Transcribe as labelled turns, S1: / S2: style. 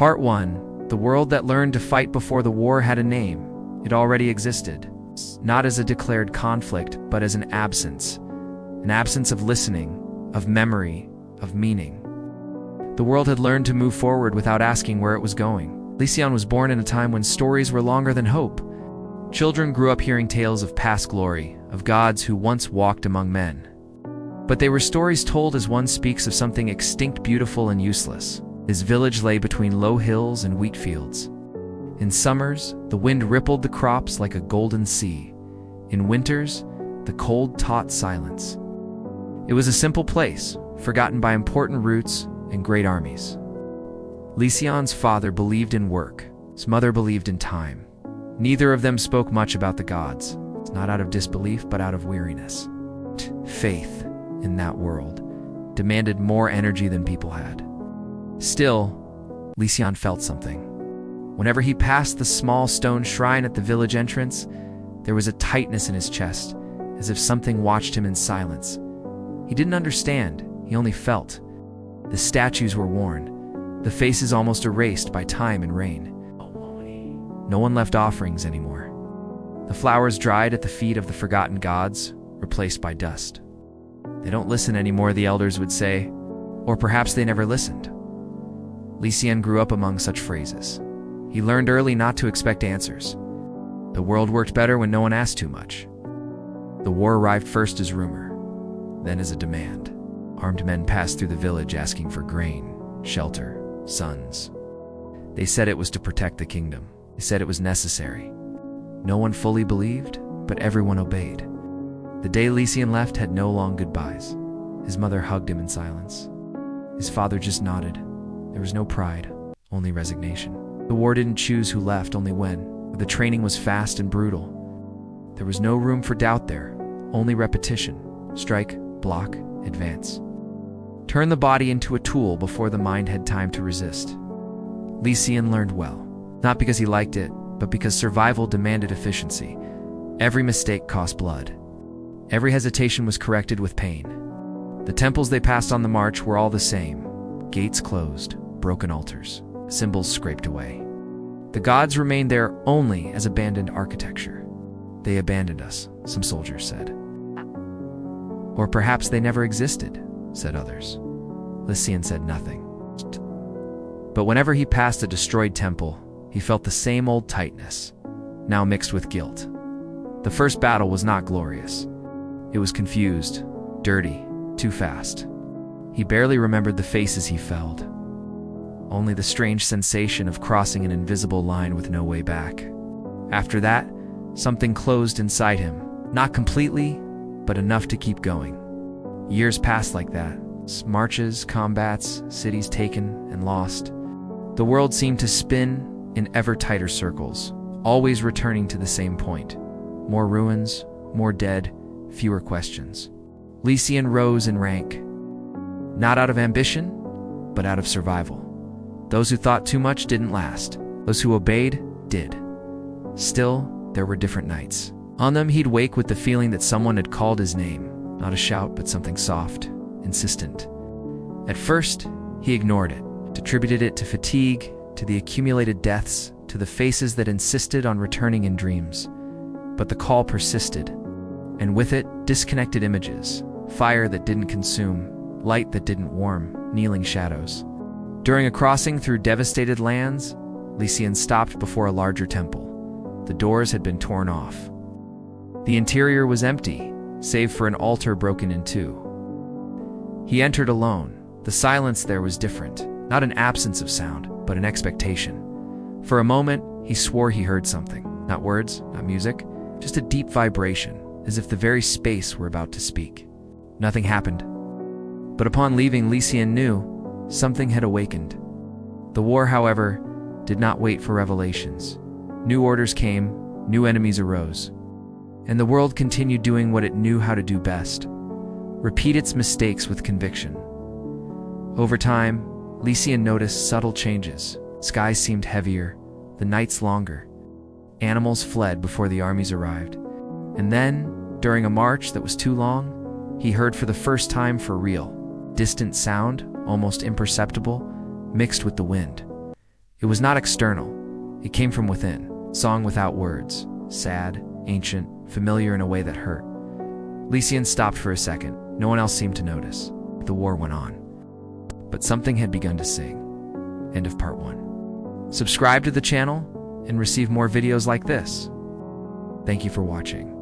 S1: Part 1. The world that learned to fight before the war had a name. It already existed, not as a declared conflict, but as an absence of listening, of memory, of meaning. The world had learned to move forward without asking where it was going. Lysian was born in a time when stories were longer than hope. Children grew up hearing tales of past glory, of gods who once walked among men. But they were stories told as one speaks of something extinct, beautiful, and useless. His village lay between low hills and wheat fields. In summers, the wind rippled the crops like a golden sea. In winters, the cold taught silence. It was a simple place, forgotten by important roots and great armies. Lysian's father believed in work. His mother believed in time. Neither of them spoke much about the gods, not out of disbelief, but out of weariness. Faith in that world demanded more energy than people had. Still, Lysian felt something. Whenever he passed the small stone shrine at the village entrance, there was a tightness in his chest, as if something watched him in silence. He didn't understand, he only felt. The statues were worn, the faces almost erased by time and rain. No one left offerings anymore. The flowers dried at the feet of the forgotten gods, replaced by dust. They don't listen anymore, the elders would say, or perhaps they never listened. Lysian grew up among such phrases. He learned early not to expect answers. The world worked better when no one asked too much. The war arrived first as rumor, then as a demand. Armed men passed through the village asking for grain, shelter, sons. They said it was to protect the kingdom. They said it was necessary. No one fully believed, but everyone obeyed. The day Lysian left had no long goodbyes. His mother hugged him in silence. His father just nodded. There was no pride, only resignation. The war didn't choose who left, only when. The training was fast and brutal. There was no room for doubt there, only repetition. Strike, block, advance. Turn the body into a tool before the mind had time to resist. Lysian learned well, not because he liked it, but because survival demanded efficiency. Every mistake cost blood. Every hesitation was corrected with pain. The temples they passed on the march were all the same. Gates closed, broken altars, symbols scraped away. The gods remained there only as abandoned architecture. They abandoned us, some soldiers said. Or perhaps they never existed, said others. Lysian said nothing. But whenever he passed a destroyed temple, he felt the same old tightness, now mixed with guilt. The first battle was not glorious. It was confused, dirty, too fast. He barely remembered the faces he felled. Only the strange sensation of crossing an invisible line with no way back. After that, something closed inside him. Not completely, but enough to keep going. Years passed like that. Marches, combats, cities taken and lost. The world seemed to spin in ever tighter circles, always returning to the same point. More ruins, more dead, fewer questions. Lysian rose in rank. Not out of ambition, but out of survival. Those who thought too much didn't last. Those who obeyed did. Still, there were different nights. On them, he'd wake with the feeling that someone had called his name. Not a shout, but something soft, insistent. At first, he ignored it, attributed it to fatigue, to the accumulated deaths, to the faces that insisted on returning in dreams. But the call persisted, and with it, disconnected images, fire that didn't consume, light that didn't warm, kneeling shadows. During a crossing through devastated lands, Lysian stopped before a larger temple. The doors had been torn off. The interior was empty, save for an altar broken in two. He entered alone. The silence there was different, not an absence of sound, but an expectation. For a moment, he swore he heard something. Not words, not music, just a deep vibration, as if the very space were about to speak. Nothing happened. But upon leaving, Lysian knew something had awakened. The war, however, did not wait for revelations. New orders came, new enemies arose. And the world continued doing what it knew how to do best: repeat its mistakes with conviction. Over time, Lysian noticed subtle changes. Skies seemed heavier, the nights longer. Animals fled before the armies arrived. And then, during a march that was too long, he heard for the first time for real, distant sound, almost imperceptible, mixed with the wind. It was not external. It came from within, song without words, sad, ancient, familiar in a way that hurt. Lysian stopped for a second. No one else seemed to notice. The war went on. But something had begun to sing. End of part 1. Subscribe to the channel and receive more videos like this. Thank you for watching.